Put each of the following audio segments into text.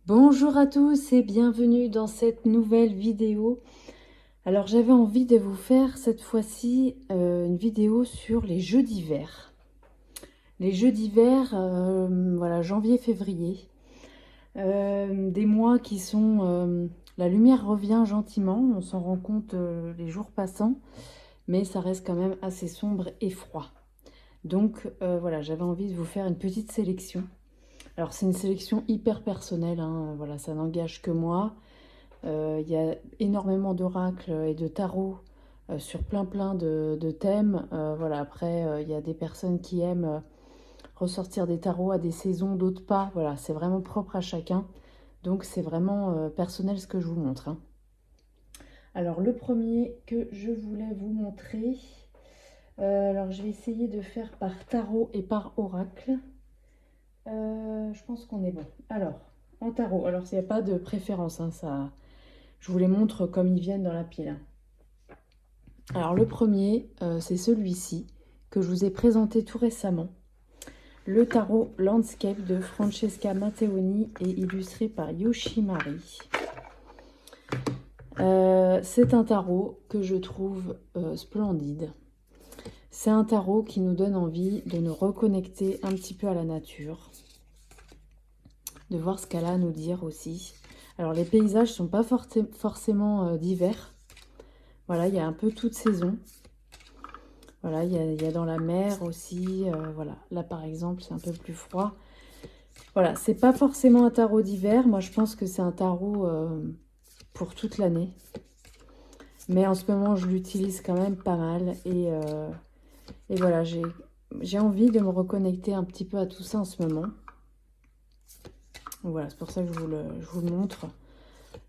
Bonjour à tous et bienvenue dans cette nouvelle vidéo. Alors j'avais envie de vous faire cette fois-ci une vidéo sur les jeux d'hiver. Les jeux d'hiver, voilà, janvier-février. Des mois qui sont... la lumière revient gentiment, on s'en rend compte les jours passant, mais ça reste quand même assez sombre et froid. Donc voilà, j'avais envie de vous faire une petite sélection. Alors c'est une sélection hyper personnelle, hein, voilà, ça n'engage que moi. Il y a énormément d'oracles et de tarots sur plein de thèmes. Voilà, après, il y a des personnes qui aiment ressortir des tarots à des saisons, d'autres pas. Voilà, c'est vraiment propre à chacun. Donc c'est vraiment personnel ce que je vous montre, hein. Alors le premier que je voulais vous montrer, alors je vais essayer de faire par tarot et par oracle. Je pense qu'on est bon. Alors, en tarot, alors il n'y a pas de préférence, hein, ça, je vous les montre comme ils viennent dans la pile. Alors le premier, c'est celui-ci que je vous ai présenté tout récemment. Le tarot Landscape de Francesca Matteoni et illustré par Yoshimari. C'est un tarot que je trouve splendide. C'est un tarot qui nous donne envie de nous reconnecter un petit peu à la nature, de voir ce qu'elle a à nous dire aussi. Alors les paysages ne sont pas forcément d'hiver. Voilà, il y a un peu toute saison. Voilà, il y a dans la mer aussi. Voilà, là par exemple, c'est un peu plus froid. Voilà, c'est pas forcément un tarot d'hiver. Moi, je pense que c'est un tarot pour toute l'année. Mais en ce moment, je l'utilise quand même pas mal. Et voilà, j'ai envie de me reconnecter un petit peu à tout ça en ce moment. Donc voilà, c'est pour ça que je vous le montre.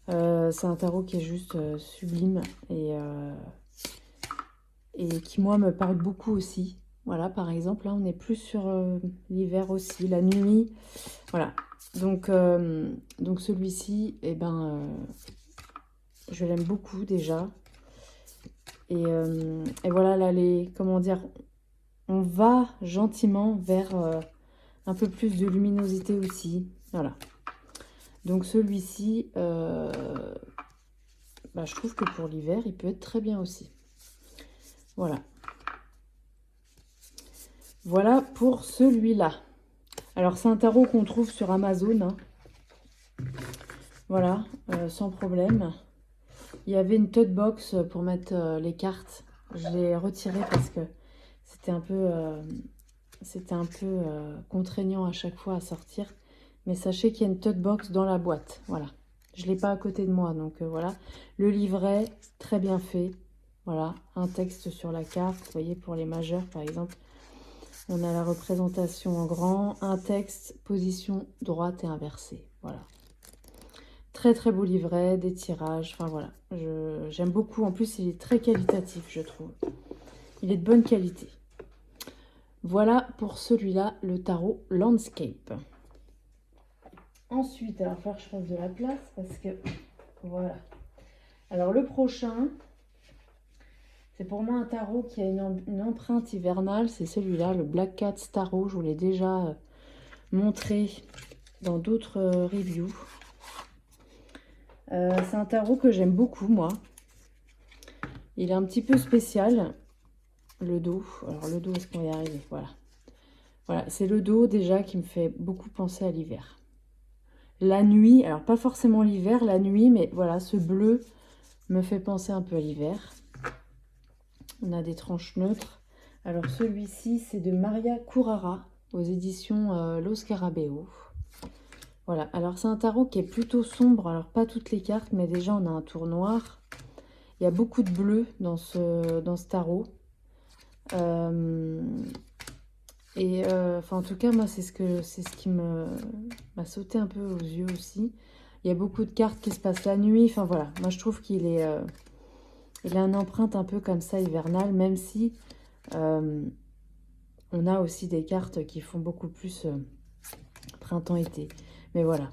C'est un tarot qui est juste sublime et qui, moi, me parle beaucoup aussi. Voilà, par exemple, là, on est plus sur l'hiver aussi, la nuit. Voilà, donc celui-ci, eh ben, je l'aime beaucoup déjà. Et voilà, là, comment dire, on va gentiment vers un peu plus de luminosité aussi. Voilà. Donc celui-ci, je trouve que pour l'hiver, il peut être très bien aussi. Voilà. Voilà pour celui-là. Alors, c'est un tarot qu'on trouve sur Amazon, hein. Voilà, sans problème. Il y avait une tote box pour mettre les cartes. Je l'ai retirée parce que c'était un peu, contraignant à chaque fois à sortir. Mais sachez qu'il y a une tote box dans la boîte. Voilà. Je ne l'ai pas à côté de moi, donc voilà. Le livret, très bien fait. Voilà, un texte sur la carte. Vous voyez, pour les majeurs, par exemple. On a la représentation en grand, un texte, position droite et inversée. Voilà. Très très beau livret, des tirages, enfin voilà. J'aime beaucoup. En plus, il est très qualitatif, je trouve. Il est de bonne qualité. Voilà pour celui-là, le tarot Landscape. Ensuite, alors il va falloir que je fasse de la place parce que voilà. Alors le prochain, c'est pour moi un tarot qui a une empreinte hivernale. C'est celui-là, le Black Cat Tarot. Je vous l'ai déjà montré dans d'autres reviews. C'est un tarot que j'aime beaucoup, moi. Il est un petit peu spécial. Le dos. Alors le dos, est-ce qu'on va y arriver? Voilà. Voilà, c'est le dos déjà qui me fait beaucoup penser à l'hiver. La nuit, alors pas forcément l'hiver, la nuit, mais voilà, ce bleu me fait penser un peu à l'hiver. On a des tranches neutres. Alors celui-ci, c'est de Maria Curara aux éditions Lo Scarabeo. Voilà, alors c'est un tarot qui est plutôt sombre. Alors pas toutes les cartes, mais déjà on a un tour noir. Il y a beaucoup de bleu dans ce tarot. En tout cas, moi, c'est ce qui m'a sauté un peu aux yeux aussi. Il y a beaucoup de cartes qui se passent la nuit. Enfin, voilà. Moi, je trouve qu'il est... il a une empreinte un peu comme ça, hivernale, même si on a aussi des cartes qui font beaucoup plus printemps-été. Mais voilà.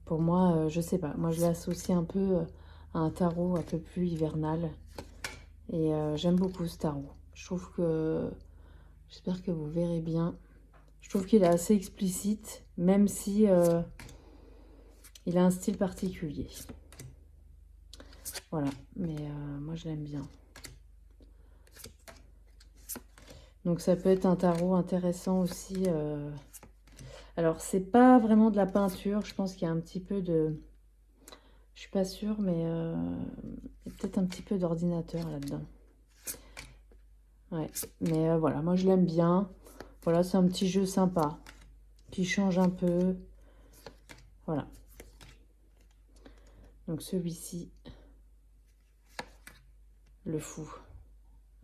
Pour moi, je sais pas. Moi, je l'associe un peu à un tarot un peu plus hivernal. Et j'aime beaucoup ce tarot. Je trouve que... J'espère que vous verrez bien. Je trouve qu'il est assez explicite, même si Il a un style particulier. Voilà, mais moi je l'aime bien. Donc ça peut être un tarot intéressant aussi. Alors c'est pas vraiment de la peinture, je pense qu'il y a un petit peu de... Je suis pas sûre, mais il y a peut-être un petit peu d'ordinateur là-dedans. Ouais, mais voilà, moi je l'aime bien. Voilà, c'est un petit jeu sympa, qui change un peu. Voilà. Donc celui-ci, le fou.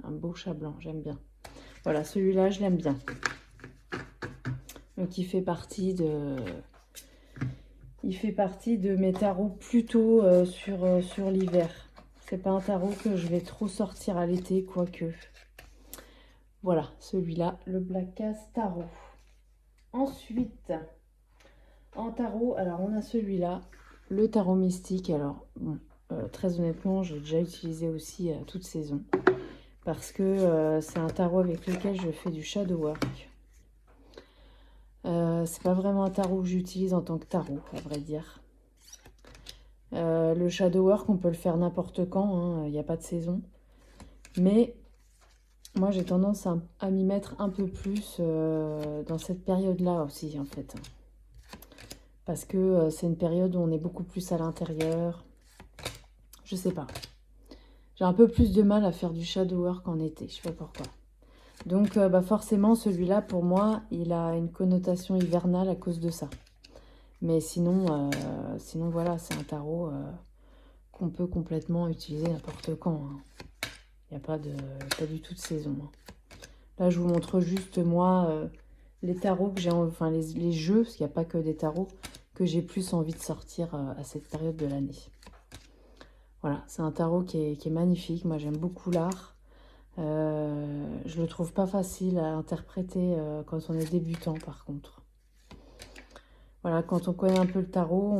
Un beau chat blanc, j'aime bien. Voilà, celui-là, je l'aime bien. Donc il fait partie de... Il fait partie de mes tarots plutôt sur l'hiver. C'est pas un tarot que je vais trop sortir à l'été, quoique. Voilà, celui-là, le Black Case Tarot. Ensuite, en tarot, alors on a celui-là, le tarot mystique. Alors, bon, très honnêtement, j'ai déjà utilisé aussi toute saison. Parce que c'est un tarot avec lequel je fais du shadow work. C'est pas vraiment un tarot que j'utilise en tant que tarot, à vrai dire. Le shadow work, on peut le faire n'importe quand, il n'y a pas de saison. Mais moi, j'ai tendance à m'y mettre un peu plus dans cette période-là aussi, en fait. Parce que c'est une période où on est beaucoup plus à l'intérieur. Je sais pas. J'ai un peu plus de mal à faire du shadow work en été, je sais pas pourquoi. Donc bah forcément, celui-là, pour moi, il a une connotation hivernale à cause de ça. Mais sinon, sinon voilà, c'est un tarot qu'on peut complètement utiliser n'importe quand. Il n'y a pas du tout de saison. Là, je vous montre juste, moi, les tarots que j'ai, enfin les jeux, parce qu'il n'y a pas que des tarots, que j'ai plus envie de sortir à cette période de l'année. Voilà, c'est un tarot qui est magnifique. Moi, j'aime beaucoup l'art. Je le trouve pas facile à interpréter quand on est débutant, par contre. Voilà, quand on connaît un peu le tarot,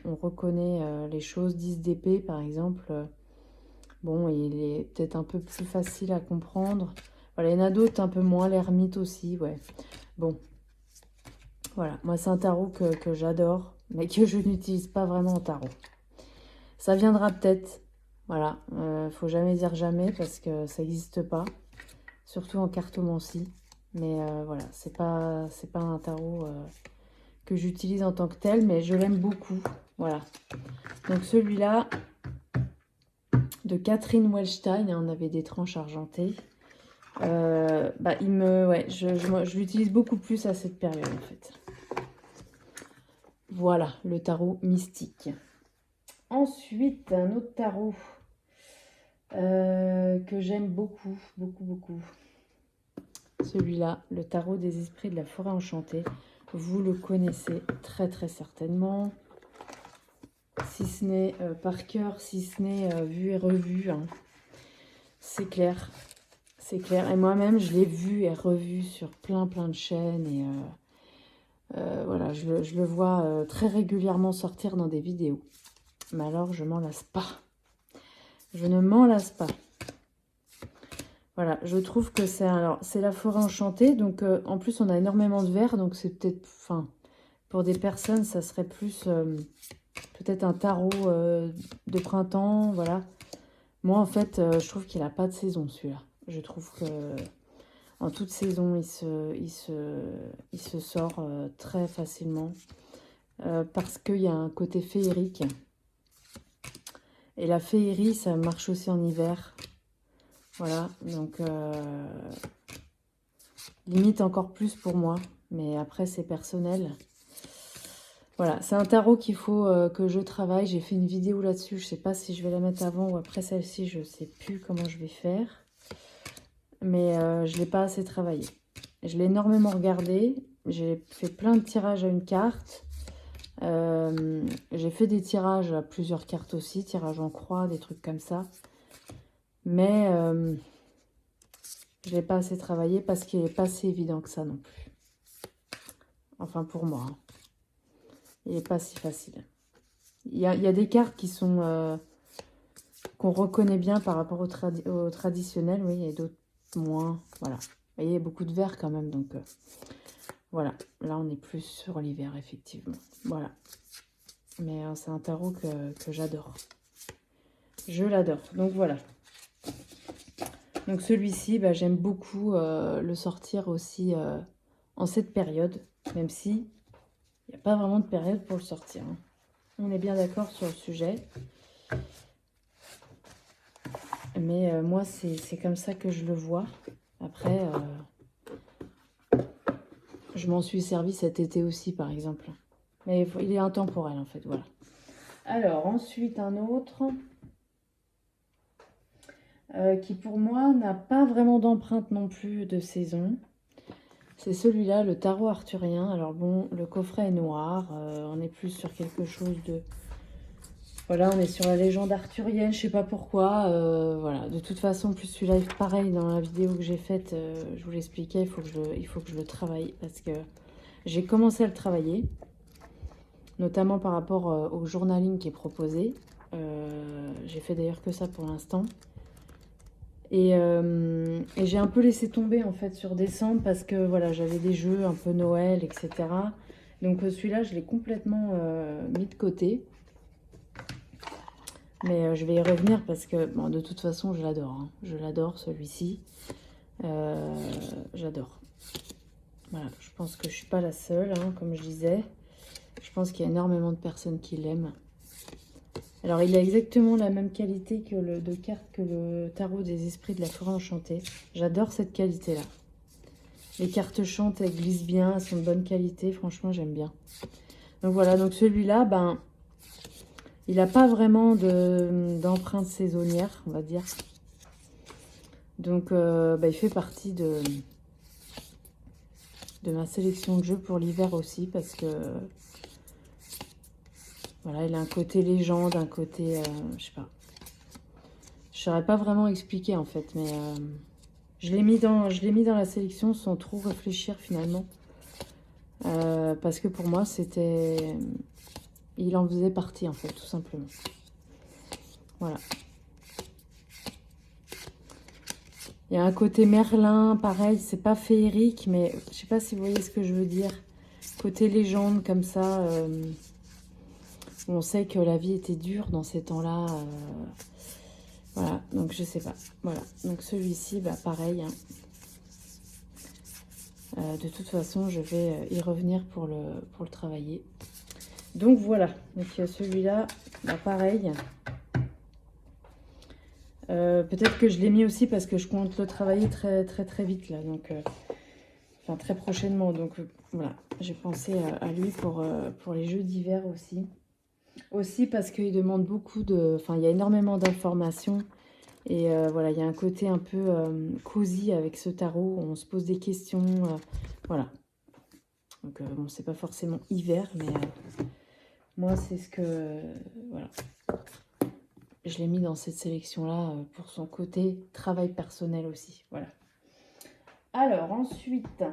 on reconnaît les choses. 10 d'épée, par exemple. Bon, il est peut-être un peu plus facile à comprendre. Voilà, il y en a d'autres un peu moins. L'ermite aussi, ouais. Bon, voilà. Moi, c'est un tarot que j'adore, mais que je n'utilise pas vraiment en tarot. Ça viendra peut-être. Voilà, faut jamais dire jamais parce que ça n'existe pas. Surtout en cartomancie. Mais voilà, c'est pas un tarot que j'utilise en tant que tel, mais je l'aime beaucoup. Voilà. Donc celui-là, de Catherine Welstein, on avait des tranches argentées. Bah, ouais, je l'utilise beaucoup plus à cette période, en fait. Voilà, le tarot mystique. Ensuite, un autre tarot que j'aime beaucoup, beaucoup, beaucoup. Celui-là, le tarot des esprits de la forêt enchantée. Vous le connaissez très très certainement. Si ce n'est par cœur, si ce n'est vu et revu. Hein. C'est clair. C'est clair. Et moi-même, je l'ai vu et revu sur plein de chaînes. Et voilà, je le vois très régulièrement sortir dans des vidéos. Mais alors, je m'en lasse pas. Je ne m'en lasse pas. Voilà, je trouve que c'est la forêt enchantée. Donc, en plus, on a énormément de vert. Donc, c'est peut-être... Enfin, pour des personnes, ça serait plus... peut-être un tarot de printemps, voilà. Moi, en fait, je trouve qu'il n'a pas de saison, celui-là. Je trouve que en toute saison, il se sort très facilement. Parce qu'il y a un côté féerique. Et la féerie, ça marche aussi en hiver. Voilà, donc limite encore plus pour moi. Mais après, c'est personnel. Voilà, c'est un tarot qu'il faut que je travaille. J'ai fait une vidéo là-dessus. Je ne sais pas si je vais la mettre avant ou après celle-ci. Je ne sais plus comment je vais faire. Mais je ne l'ai pas assez travaillé. Je l'ai énormément regardé. J'ai fait plein de tirages à une carte. J'ai fait des tirages à plusieurs cartes aussi. Tirages en croix, des trucs comme ça. Mais je ne l'ai pas assez travaillé parce qu'il n'est pas si évident que ça non plus. Enfin, pour moi. Hein. Il n'est pas si facile. Il y a des cartes qui sont... qu'on reconnaît bien par rapport au traditionnel, oui, et d'autres moins, voilà. Vous voyez, il y a beaucoup de vert quand même, donc voilà. Là, on est plus sur l'hiver, effectivement. Voilà. Mais c'est un tarot que j'adore. Je l'adore. Donc voilà. Donc celui-ci, bah, j'aime beaucoup le sortir aussi en cette période. Même si il n'y a pas vraiment de période pour le sortir. Hein. On est bien d'accord sur le sujet. Mais moi, c'est comme ça que je le vois. Après, je m'en suis servi cet été aussi, par exemple. Mais il est intemporel, en fait, voilà. Alors, ensuite, un autre qui, pour moi, n'a pas vraiment d'empreinte non plus de saison. C'est celui-là, le tarot arthurien. Alors bon, le coffret est noir. On est plus sur quelque chose de... Voilà, on est sur la légende arthurienne, je sais pas pourquoi. Voilà, de toute façon, plus celui-là, pareil, dans la vidéo que j'ai faite, je vous l'expliquais, il faut que je le travaille parce que j'ai commencé à le travailler, notamment par rapport au journaling qui est proposé. J'ai fait d'ailleurs que ça pour l'instant. Et j'ai un peu laissé tomber en fait sur décembre parce que voilà, j'avais des jeux un peu Noël, etc. Donc celui-là, je l'ai complètement mis de côté. Mais je vais y revenir parce que, bon, de toute façon, je l'adore. Hein. Je l'adore, celui-ci. J'adore. Voilà, je pense que je ne suis pas la seule, hein, comme je disais. Je pense qu'il y a énormément de personnes qui l'aiment. Alors, il a exactement la même qualité que de cartes que le tarot des esprits de la forêt enchantée. J'adore cette qualité-là. Les cartes chantent, elles glissent bien, elles sont de bonne qualité. Franchement, j'aime bien. Donc voilà, donc celui-là, ben... il n'a pas vraiment d'empreinte saisonnière, on va dire. Donc, bah, il fait partie de ma sélection de jeux pour l'hiver aussi. Parce que, voilà, il a un côté légende, un côté, je sais pas. Je ne saurais pas vraiment expliquer, en fait. Mais je l'ai mis dans la sélection sans trop réfléchir, finalement. Parce que pour moi, c'était... il en faisait partie, en fait, tout simplement. Voilà. Il y a un côté Merlin, pareil, c'est pas féerique, mais je sais pas si vous voyez ce que je veux dire. Côté légende, comme ça, on sait que la vie était dure dans ces temps-là. Voilà, donc je sais pas. Voilà, donc celui-ci, bah, pareil. Hein. De toute façon, je vais y revenir pour le travailler. Donc voilà, donc celui-là, bah, pareil. Peut-être que je l'ai mis aussi parce que je compte le travailler très très très vite là, donc enfin très prochainement. Donc voilà, j'ai pensé à lui pour les jeux d'hiver aussi. Aussi parce qu'il demande beaucoup de... Enfin, il y a énormément d'informations. Et voilà, il y a un côté un peu cosy avec ce tarot. On se pose des questions. Voilà. Donc bon, c'est pas forcément hiver, mais moi c'est ce que... voilà. Je l'ai mis dans cette sélection-là pour son côté travail personnel aussi. Voilà. Alors, ensuite,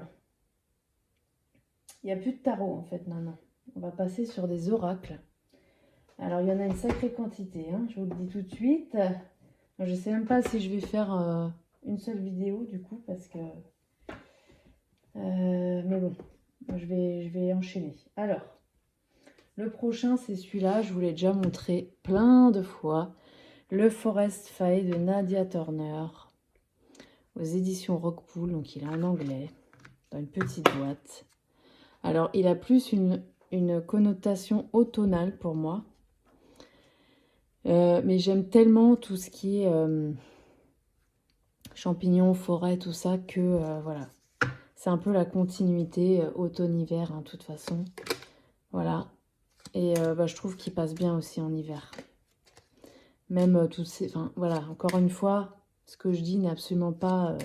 il n'y a plus de tarot, en fait, maintenant. On va passer sur des oracles. Alors, il y en a une sacrée quantité, hein, je vous le dis tout de suite. Je ne sais même pas si je vais faire une seule vidéo, du coup, parce que... mais bon, je vais enchaîner. Alors, le prochain, c'est celui-là. Je vous l'ai déjà montré plein de fois. Le Forest Fae de Nadia Turner, aux éditions Rockpool, donc il est en anglais, dans une petite boîte. Alors, il a plus une connotation automnale pour moi, mais j'aime tellement tout ce qui est champignons, forêt, tout ça, que voilà, c'est un peu la continuité automne-hiver, hein, de toute façon. Voilà, et bah, je trouve qu'il passe bien aussi en hiver. Même tous ces... Enfin, voilà, encore une fois, ce que je dis n'est absolument pas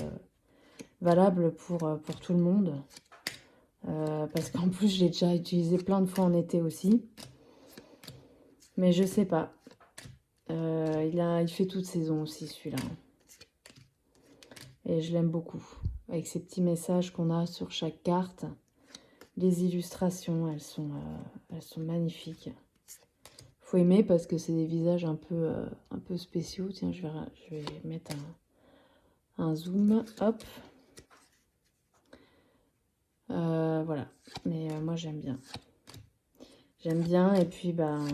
valable pour tout le monde. Parce qu'en plus, je l'ai déjà utilisé plein de fois en été aussi. Mais je sais pas. Il fait toute saison aussi, celui-là. Et je l'aime beaucoup. Avec ces petits messages qu'on a sur chaque carte. Les illustrations, elles sont magnifiques. Faut aimer parce que c'est des visages un peu spéciaux. Tiens, je vais mettre un zoom. Hop. Voilà. Mais moi, j'aime bien. J'aime bien. Et puis, ben,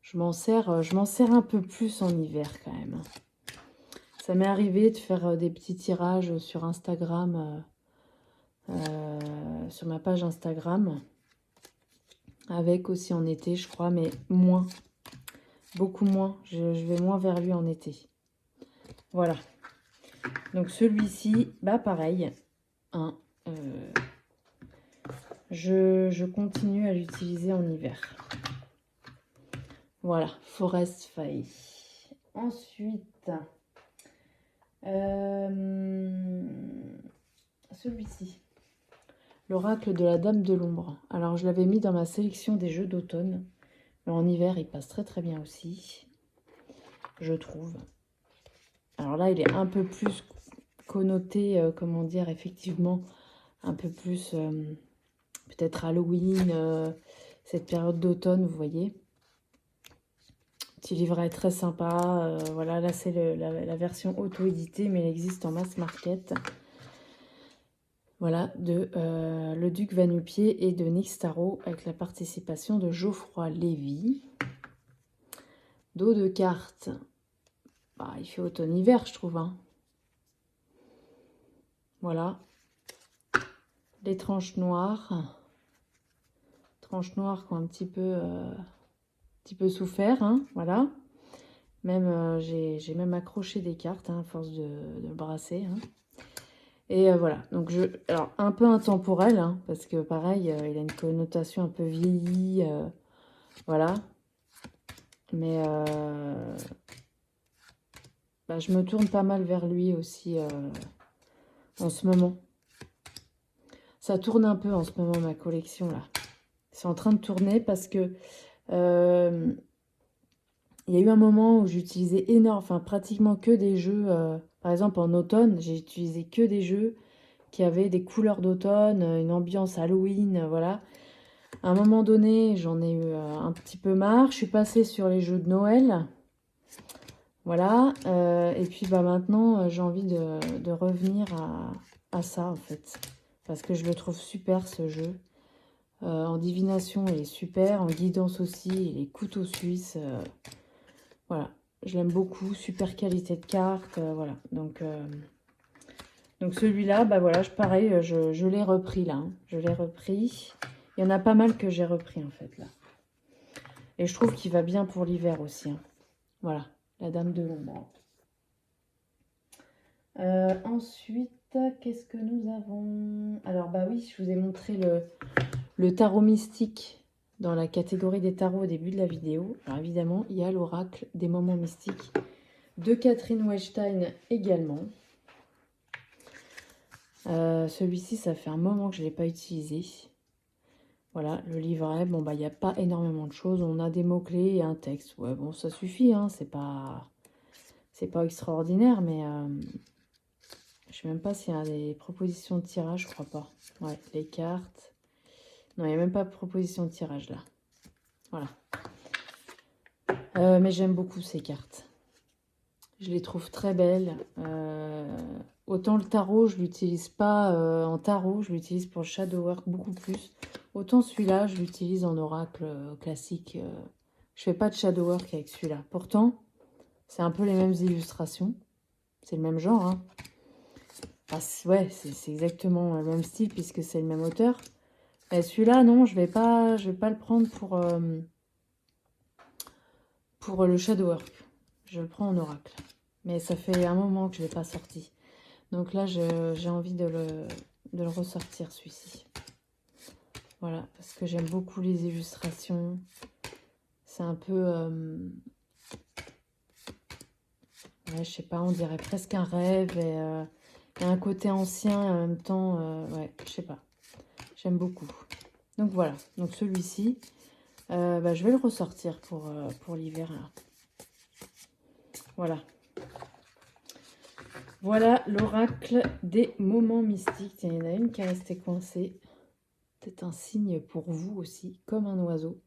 je m'en sers un peu plus en hiver quand même. Ça m'est arrivé de faire des petits tirages sur Instagram, sur ma page Instagram, avec aussi en été, je crois, mais moins, beaucoup moins. Je vais moins vers lui en été. Voilà. Donc celui-ci, bah pareil, hein, je continue à l'utiliser en hiver. Voilà, Forest Fire. Ensuite, celui-ci, l'oracle de la Dame de l'Ombre. Alors, je l'avais mis dans ma sélection des jeux d'automne. Mais en hiver, il passe très très bien aussi, je trouve. Alors là, il est un peu plus connoté, comment dire, effectivement, un peu plus, peut-être Halloween, cette période d'automne, vous voyez. Petit livret très sympa. Voilà, là c'est la version auto-éditée, mais elle existe en mass market. Voilà, de Le Duc Va-Nu-Pieds et de Nyx Tarot, avec la participation de Geoffroy Lévy. Dos de cartes. Bah, il fait automne-hiver, je trouve. Hein. Voilà. Les tranches noires. Tranches noires qui ont un petit peu souffert. Hein, voilà. Même, j'ai même accroché des cartes, hein, à force de le brasser. Hein. Et voilà, donc alors un peu intemporel, hein, parce que pareil, il a une connotation un peu vieillie, voilà. Mais bah, je me tourne pas mal vers lui aussi en ce moment. Ça tourne un peu en ce moment, ma collection, là. C'est en train de tourner parce que il y a eu un moment où j'utilisais enfin pratiquement que des jeux. Par exemple, en automne, j'ai utilisé que des jeux qui avaient des couleurs d'automne, une ambiance Halloween, voilà. À un moment donné, j'en ai eu un petit peu marre. Je suis passée sur les jeux de Noël. Voilà. Et puis bah, maintenant, j'ai envie de revenir à ça, en fait. Parce que je le trouve super, ce jeu. En divination, il est super. En guidance aussi, il est couteau suisse. Voilà. Je l'aime beaucoup. Super qualité de carte. Voilà. Donc celui-là, bah voilà, pareil, je l'ai repris là. Hein. Je l'ai repris. Il y en a pas mal que j'ai repris, en fait, là. Et je trouve qu'il va bien pour l'hiver aussi. Hein. Voilà, la Dame de l'Ombre. Ensuite, qu'est-ce que nous avons? Alors, bah oui, je vous ai montré le tarot mystique dans la catégorie des tarots au début de la vidéo. Alors, évidemment, il y a l'oracle des moments mystiques de Catherine Weisstein également. Celui-ci, ça fait un moment que je ne l'ai pas utilisé. Voilà, le livret, bon, bah, il n'y a pas énormément de choses. On a des mots-clés et un texte. Ouais, bon, ça suffit, hein, c'est pas extraordinaire, mais je sais même pas s'il y a des propositions de tirage, je crois pas. Ouais, les cartes. Non, il n'y a même pas de proposition de tirage, là. Voilà. Mais j'aime beaucoup ces cartes. Je les trouve très belles. Autant le tarot, je l'utilise pas en tarot, je l'utilise pour le shadow work beaucoup plus. Autant celui-là, je l'utilise en oracle classique. Je fais pas de shadow work avec celui-là. Pourtant, c'est un peu les mêmes illustrations. C'est le même genre. Hein. Ah, ouais, c'est exactement le même style puisque c'est le même auteur. Mais celui-là, non, je vais pas le prendre pour le shadow work. Je le prends en oracle. Mais ça fait un moment que je ne l'ai pas sorti. Donc là, j'ai envie de le ressortir, celui-ci. Voilà, parce que j'aime beaucoup les illustrations. C'est un peu... ouais, je sais pas, on dirait presque un rêve. Et il y a un côté ancien et en même temps... ouais, je sais pas. J'aime beaucoup. Donc voilà, donc celui-ci, bah, je vais le ressortir pour l'hiver. Voilà. Voilà l'oracle des moments mystiques. Tiens, il y en a une qui est restée coincée. Peut-être un signe pour vous aussi, comme un oiseau,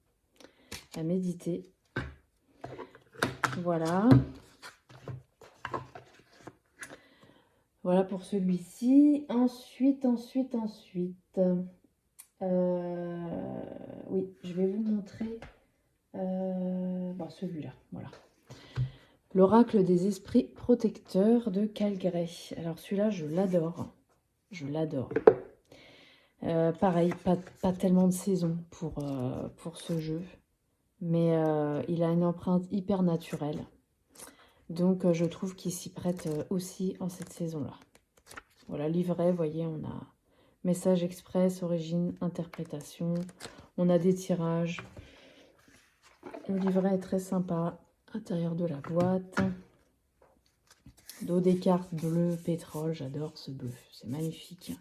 à méditer. Voilà. Voilà pour celui-ci. Ensuite. Oui, je vais vous montrer celui-là, voilà. L'oracle des esprits protecteurs de Calgré. Alors celui-là, je l'adore. Je l'adore. Pareil, pas tellement de saison pour ce jeu. Mais il a une empreinte hyper naturelle. Donc je trouve qu'il s'y prête aussi en cette saison-là. Voilà, livret, vous voyez, on a message express, origine, interprétation. On a des tirages. Le livret est très sympa. Intérieur de la boîte. Dos des cartes bleu pétrole. J'adore ce bleu. C'est magnifique.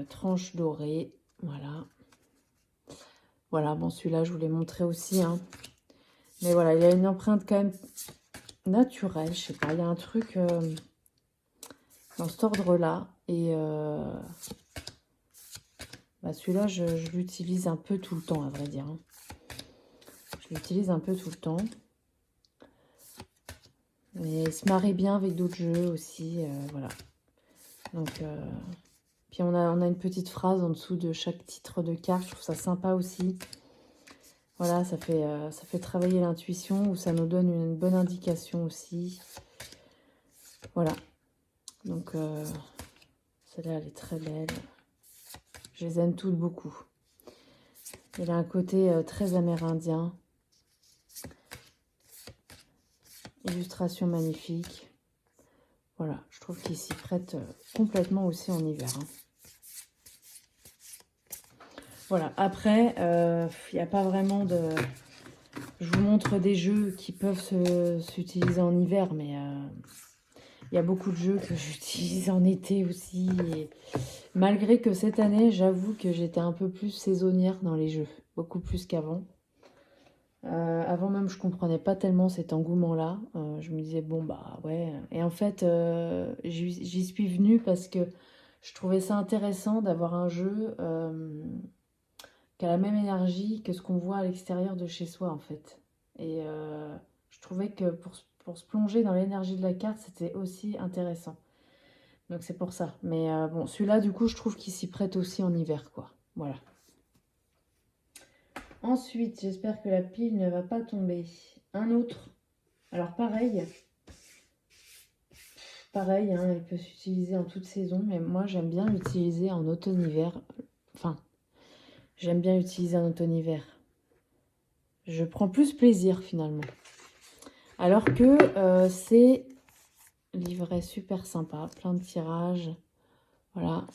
Tranche dorée. Voilà. Voilà, bon, celui-là, je vous l'ai montré aussi. Hein. Mais voilà, il a une empreinte quand même naturelle. Je sais pas, il y a un truc dans cet ordre-là. Et celui-là, je l'utilise un peu tout le temps, à vrai dire. Hein. Je l'utilise un peu tout le temps. Mais il se marie bien avec d'autres jeux aussi, voilà. Donc, puis on a une petite phrase en dessous de chaque titre de carte, je trouve ça sympa aussi. Voilà, ça fait travailler l'intuition, ou ça nous donne une bonne indication aussi. Voilà. Donc, celle-là, elle est très belle. Je les aime toutes beaucoup. Elle a un côté très amérindien. Illustration magnifique. Voilà, je trouve qu'il s'y prête complètement aussi en hiver. Hein. Voilà, après, il n'y a pas vraiment de... Je vous montre des jeux qui peuvent s'utiliser en hiver, mais il y a beaucoup de jeux que j'utilise en été aussi. Et malgré que cette année, j'avoue que j'étais un peu plus saisonnière dans les jeux, beaucoup plus qu'avant. Avant même, je comprenais pas tellement cet engouement-là. Je me disais, bon, bah ouais. Et en fait, j'y suis venue parce que je trouvais ça intéressant d'avoir un jeu qui a la même énergie que ce qu'on voit à l'extérieur de chez soi, en fait. Et je trouvais que pour se plonger dans l'énergie de la carte, c'était aussi intéressant. Donc c'est pour ça. Mais bon, celui-là, du coup, je trouve qu'il s'y prête aussi en hiver, quoi. Voilà. Ensuite, j'espère que la pile ne va pas tomber. Un autre. Alors pareil, hein, il peut s'utiliser en toute saison, mais moi j'aime bien l'utiliser en automne-hiver. Enfin, j'aime bien l'utiliser en automne-hiver. Je prends plus plaisir finalement. Alors que c'est livret super sympa, plein de tirages. Voilà,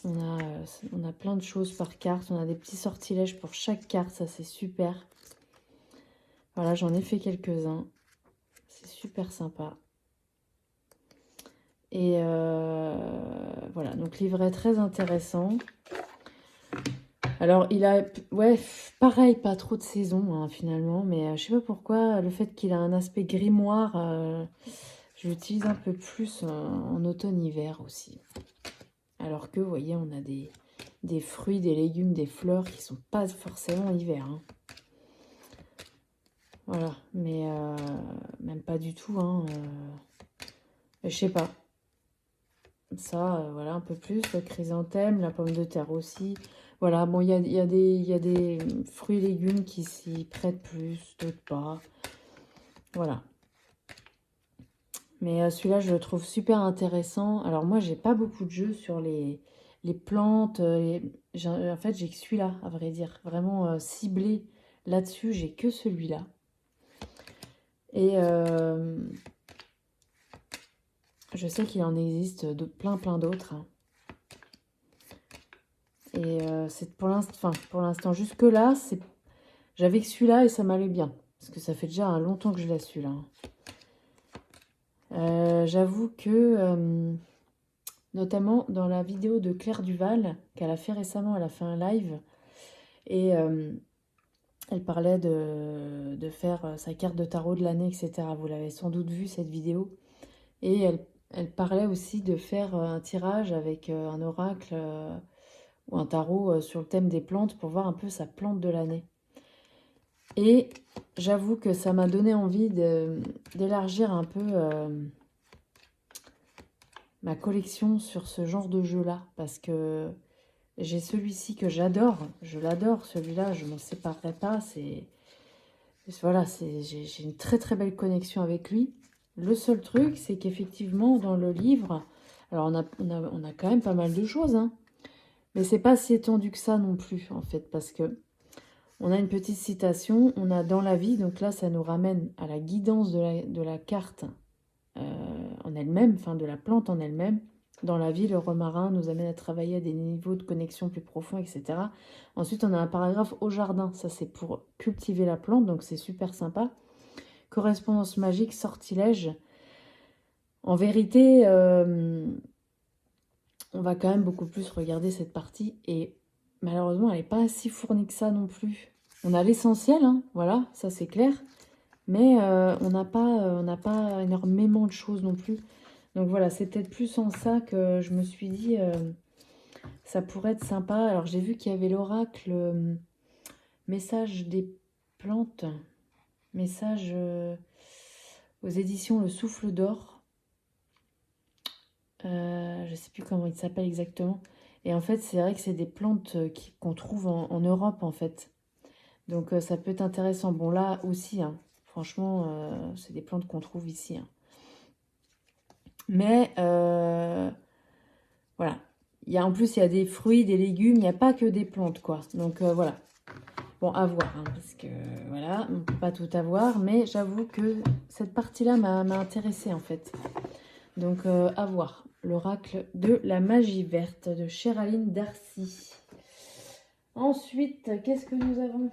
on a plein de choses par carte. On a des petits sortilèges pour chaque carte, ça c'est super. Voilà, j'en ai fait quelques-uns. C'est super sympa. Et voilà, donc livret très intéressant. Alors, il a, ouais, pareil, pas trop de saison hein, finalement, mais je sais pas pourquoi, le fait qu'il a un aspect grimoire, je l'utilise un peu plus en automne-hiver aussi. Alors que, vous voyez, on a des fruits, des légumes, des fleurs qui sont pas forcément hiver. Hein. Voilà, mais même pas du tout. Hein, je sais pas. Ça, voilà, un peu plus. Le chrysanthème, la pomme de terre aussi. Voilà, bon, il y a des fruits et légumes qui s'y prêtent plus, d'autres pas. Voilà. Mais celui-là, je le trouve super intéressant. Alors moi, j'ai pas beaucoup de jeux sur les plantes. En fait, j'ai que celui-là, à vrai dire. Vraiment ciblé là-dessus, j'ai que celui-là. Et je sais qu'il en existe de plein d'autres. Hein. Et c'est pour l'instant, jusque-là, j'avais que celui-là et ça m'allait bien. Parce que ça fait déjà longtemps que je l'ai celui-là. J'avoue que, notamment dans la vidéo de Claire Duval, qu'elle a fait récemment, elle a fait un live. Et elle parlait de faire sa carte de tarot de l'année, etc. Vous l'avez sans doute vu cette vidéo. Et elle parlait aussi de faire un tirage avec un oracle ou un tarot sur le thème des plantes pour voir un peu sa plante de l'année. Et j'avoue que ça m'a donné envie d'élargir un peu ma collection sur ce genre de jeu-là. Parce que J'ai celui-ci que j'adore. Je l'adore, celui-là, je m'en séparerai pas. Voilà, j'ai une très très belle connexion avec lui. Le seul truc, c'est qu'effectivement, dans le livre, alors on a quand même pas mal de choses, hein, mais c'est pas si étendu que ça non plus, en fait, parce que on a une petite citation, on a dans la vie, donc là, ça nous ramène à la guidance de la carte en elle-même, enfin de la plante en elle-même. Dans la vie, le romarin nous amène à travailler à des niveaux de connexion plus profonds, etc. Ensuite, on a un paragraphe au jardin. Ça, c'est pour cultiver la plante, donc c'est super sympa. Correspondance magique, sortilège. En vérité, on va quand même beaucoup plus regarder cette partie. Et malheureusement, elle n'est pas si fournie que ça non plus. On a l'essentiel, hein, voilà, ça c'est clair. Mais on n'a pas énormément de choses non plus. Donc voilà, c'est peut-être plus en ça que je me suis dit, ça pourrait être sympa. Alors j'ai vu qu'il y avait l'oracle message des plantes, message aux éditions Le Souffle d'Or. Je ne sais plus comment il s'appelle exactement. Et en fait, c'est vrai que c'est des plantes qu'on trouve en Europe, en fait. Donc ça peut être intéressant. Bon, là aussi, hein, franchement, c'est des plantes qu'on trouve ici. Hein. Mais voilà. En plus, il y a des fruits, des légumes, il n'y a pas que des plantes, quoi. Donc voilà. Bon, à voir, hein, parce que voilà, on ne peut pas tout avoir. Mais j'avoue que cette partie-là m'a intéressée, en fait. Donc à voir. L'oracle de la magie verte de Cheraline Darcy. Ensuite, qu'est-ce que nous avons?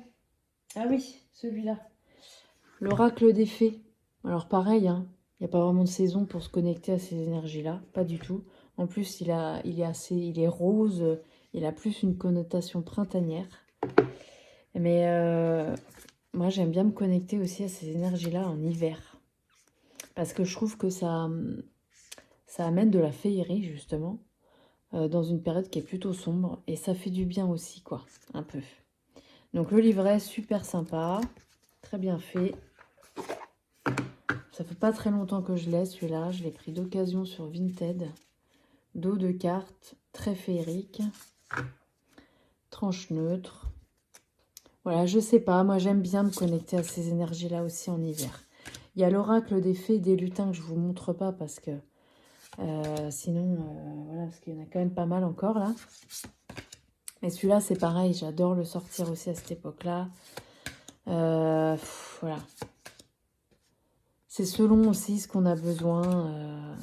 Ah oui, celui-là. L'oracle des fées. Alors pareil, hein, il n'y a pas vraiment de saison pour se connecter à ces énergies-là. Pas du tout. En plus, il est rose. Il a plus une connotation printanière. Mais moi, j'aime bien me connecter aussi à ces énergies-là en hiver. Parce que je trouve que ça amène de la féerie, justement, dans une période qui est plutôt sombre. Et ça fait du bien aussi, quoi, un peu. Donc le livret, super sympa. Très bien fait. Ça fait pas très longtemps que je l'ai, celui-là. Je l'ai pris d'occasion sur Vinted. Dos de cartes, très féerique. Tranche neutre. Voilà, je sais pas. Moi, j'aime bien me connecter à ces énergies-là aussi en hiver. Il y a l'oracle des fées et des lutins que je vous montre pas parce que sinon, voilà, parce qu'il y en a quand même pas mal encore là. Mais celui-là, c'est pareil. J'adore le sortir aussi à cette époque-là. Voilà. C'est selon aussi ce qu'on a besoin.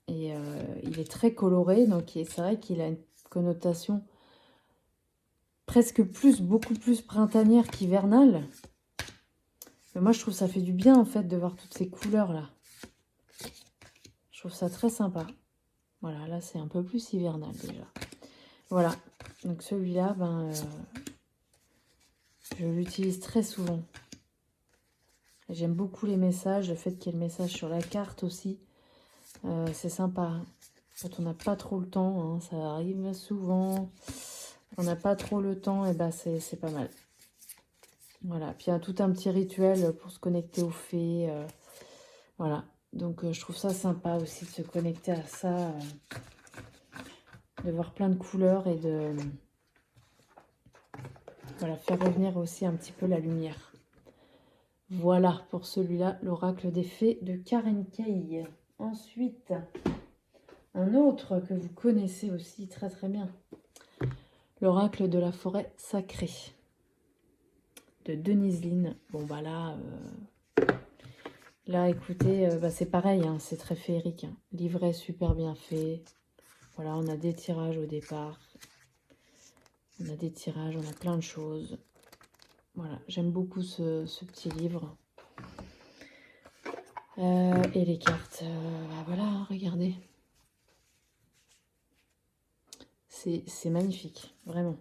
Et il est très coloré. Donc, c'est vrai qu'il a une connotation presque beaucoup plus printanière qu'hivernale. Mais moi, je trouve ça fait du bien, en fait, de voir toutes ces couleurs-là. Je trouve ça très sympa. Voilà, là, c'est un peu plus hivernal, déjà. Voilà. Donc, celui-là, je l'utilise très souvent. J'aime beaucoup les messages. Le fait qu'il y ait le message sur la carte aussi. C'est sympa. Quand on n'a pas trop le temps, hein, ça arrive souvent. On n'a pas trop le temps, et c'est pas mal. Voilà. Puis il y a tout un petit rituel pour se connecter aux fées. Voilà. Donc je trouve ça sympa aussi de se connecter à ça. De voir plein de couleurs et de voilà, faire revenir aussi un petit peu la lumière. Voilà pour celui-là, l'oracle des fées de Karen Kay. Ensuite, un autre que vous connaissez aussi très très bien. L'oracle de la forêt sacrée de Denise Linn. Bon bah là écoutez, c'est pareil, hein, c'est très féerique. Hein. Livret super bien fait. Voilà, on a des tirages au départ. On a des tirages, on a plein de choses. Voilà, j'aime beaucoup ce petit livre. Et les cartes, voilà, hein, regardez. C'est magnifique, vraiment.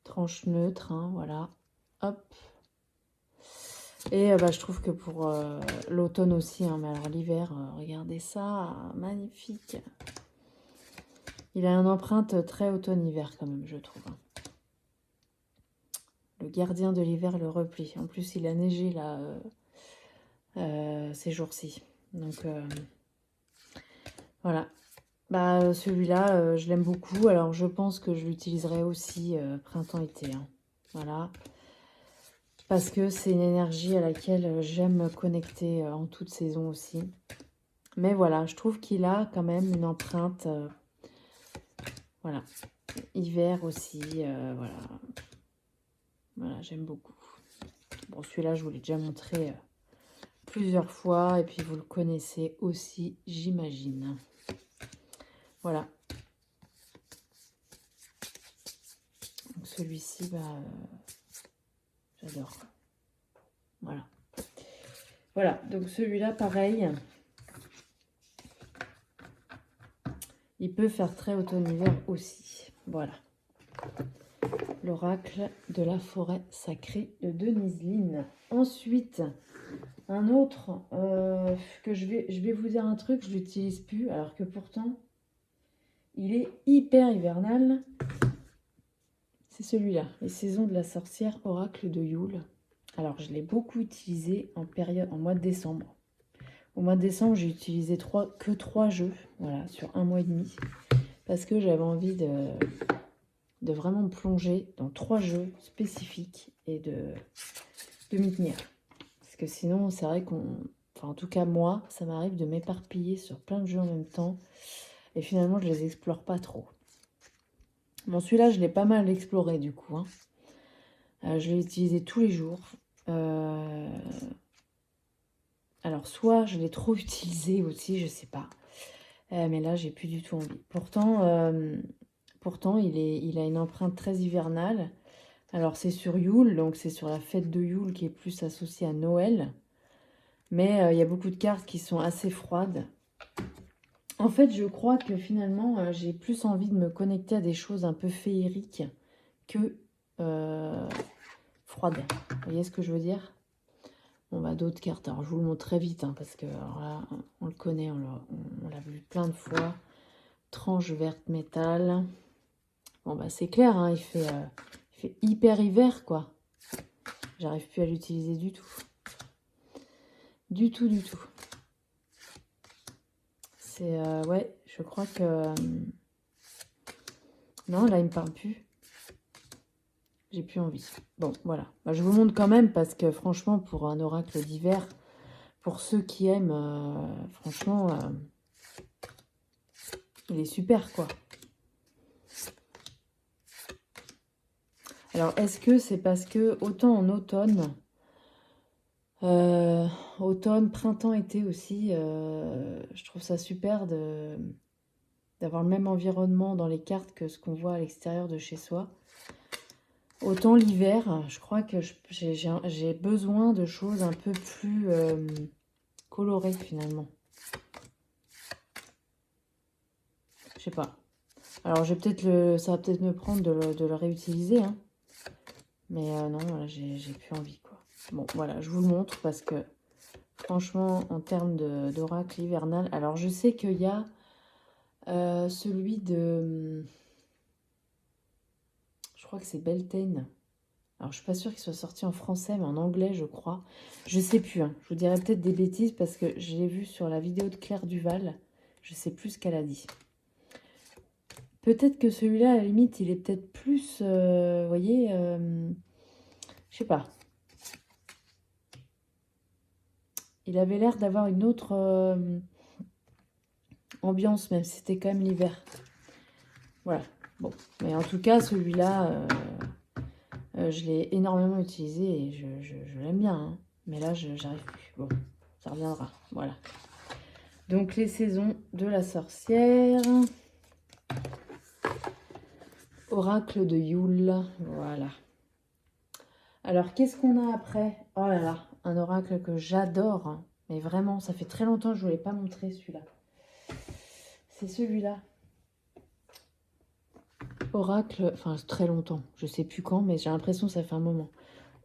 Tranche neutre, hein, voilà. Hop. Et je trouve que pour l'automne aussi, hein, mais alors l'hiver, regardez ça, magnifique. Il a une empreinte très automne-hiver quand même, je trouve. Le gardien de l'hiver, le repli. En plus, il a neigé là ces jours-ci. Donc voilà. Bah, celui-là, je l'aime beaucoup. Alors, je pense que je l'utiliserai aussi printemps-été. Hein. Voilà. Parce que c'est une énergie à laquelle j'aime me connecter en toute saison aussi. Mais voilà, je trouve qu'il a quand même une empreinte, voilà, hiver aussi, voilà. Voilà, j'aime beaucoup. Bon, celui-là, je vous l'ai déjà montré plusieurs fois, et puis vous le connaissez aussi, j'imagine. Voilà. Donc celui-ci, bah, j'adore. Voilà. Voilà, donc celui-là, pareil. Il peut faire très automne-hiver aussi. Voilà. L'oracle de la forêt sacrée de Denise Linn. Ensuite, un autre que je vais vous dire un truc, je ne l'utilise plus, alors que pourtant, il est hyper hivernal. C'est celui-là, les saisons de la sorcière, oracle de Yule. Alors, je l'ai beaucoup utilisé en mois de décembre. Au mois de décembre, j'ai utilisé que 3 jeux, voilà, sur un mois et demi, parce que j'avais envie de vraiment me plonger dans 3 jeux spécifiques et de m'y tenir. Parce que sinon, c'est vrai enfin, en tout cas, moi, ça m'arrive de m'éparpiller sur plein de jeux en même temps, et finalement, je les explore pas trop. Bon, celui-là, je l'ai pas mal exploré, du coup. Hein. Je l'ai utilisé tous les jours. Alors, soit je l'ai trop utilisé aussi, je sais pas. Mais là, j'ai plus du tout envie. Pourtant il a une empreinte très hivernale. Alors, c'est sur Yule, donc c'est sur la fête de Yule qui est plus associée à Noël. Mais il y a beaucoup de cartes qui sont assez froides. En fait, je crois que finalement, j'ai plus envie de me connecter à des choses un peu féeriques que froides. Vous voyez ce que je veux dire? On va d'autres cartes. Alors, je vous le montre très vite, hein, parce que alors là, on le connaît, on l'a vu plein de fois. Tranche verte métal. Bon, bah, c'est clair, hein, il fait hyper hiver, quoi. J'arrive plus à l'utiliser du tout. Du tout, du tout. C'est, ouais, je crois que... non, là, il me parle plus. J'ai plus envie. Bon, voilà. Bah, je vous montre quand même, parce que franchement, pour un oracle d'hiver, pour ceux qui aiment, franchement, il est super, quoi. Alors, est-ce que c'est parce que, autant en automne, automne, printemps, été aussi, je trouve ça super d'avoir le même environnement dans les cartes que ce qu'on voit à l'extérieur de chez soi. Autant l'hiver, je crois que j'ai besoin de choses un peu plus colorées finalement. Je sais pas. Alors ça va peut-être me prendre de le réutiliser, hein. Mais non, voilà, j'ai plus envie, quoi. Bon, voilà, je vous le montre parce que franchement, en termes d'oracle hivernal, alors je sais qu'il y a celui de... Je crois que c'est Beltane. Alors, je suis pas sûre qu'il soit sorti en français, mais en anglais, je crois. Je sais plus, hein. Je vous dirais peut-être des bêtises parce que je l'ai vu sur la vidéo de Claire Duval. Je sais plus ce qu'elle a dit. Peut-être que celui-là, à la limite, il est peut-être plus... vous voyez, je sais pas. Il avait l'air d'avoir une autre ambiance, même si c'était quand même l'hiver. Voilà. Bon. Mais en tout cas, celui-là, je l'ai énormément utilisé et je l'aime bien. Hein. Mais là, j'arrive plus. Bon, ça reviendra. Voilà. Donc, les saisons de la sorcière. Oracle de Yule. Voilà. Alors, qu'est-ce qu'on a après? Oh là là, un oracle que j'adore. Hein. Mais vraiment, ça fait très longtemps que je ne vous l'ai pas montré, celui-là. C'est celui-là. Oracle, enfin, très longtemps. Je ne sais plus quand, mais j'ai l'impression que ça fait un moment.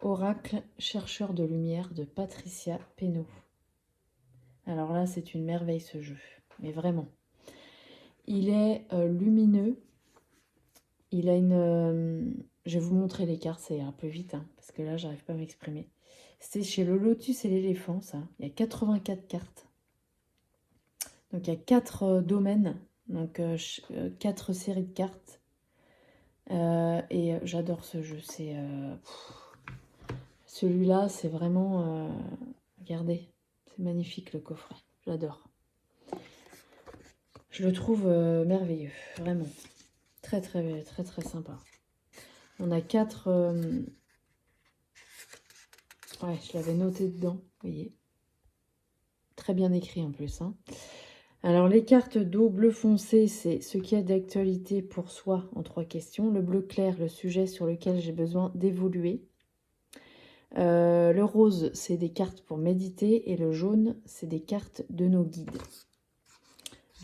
Oracle, chercheur de lumière de Patricia Pénaud. Alors là, c'est une merveille ce jeu. Mais vraiment. Il est lumineux. Il a une... je vais vous montrer les cartes, ça ira plus vite, hein, parce que là, j'arrive pas à m'exprimer. C'était chez le Lotus et l'éléphant, ça. Il y a 84 cartes. Donc, il y a 4 domaines Donc 4 séries de cartes. Et j'adore ce jeu. C'est celui-là, c'est vraiment... regardez, c'est magnifique le coffret. J'adore. Je le trouve merveilleux, vraiment. Très, très, très, très sympa. On a 4... ouais, je l'avais noté dedans, vous voyez. Très bien écrit en plus, hein. Alors, les cartes d'eau bleu foncé, c'est ce qui est d'actualité pour soi en 3 questions. Le bleu clair, le sujet sur lequel j'ai besoin d'évoluer. Le rose, c'est des cartes pour méditer. Et le jaune, c'est des cartes de nos guides.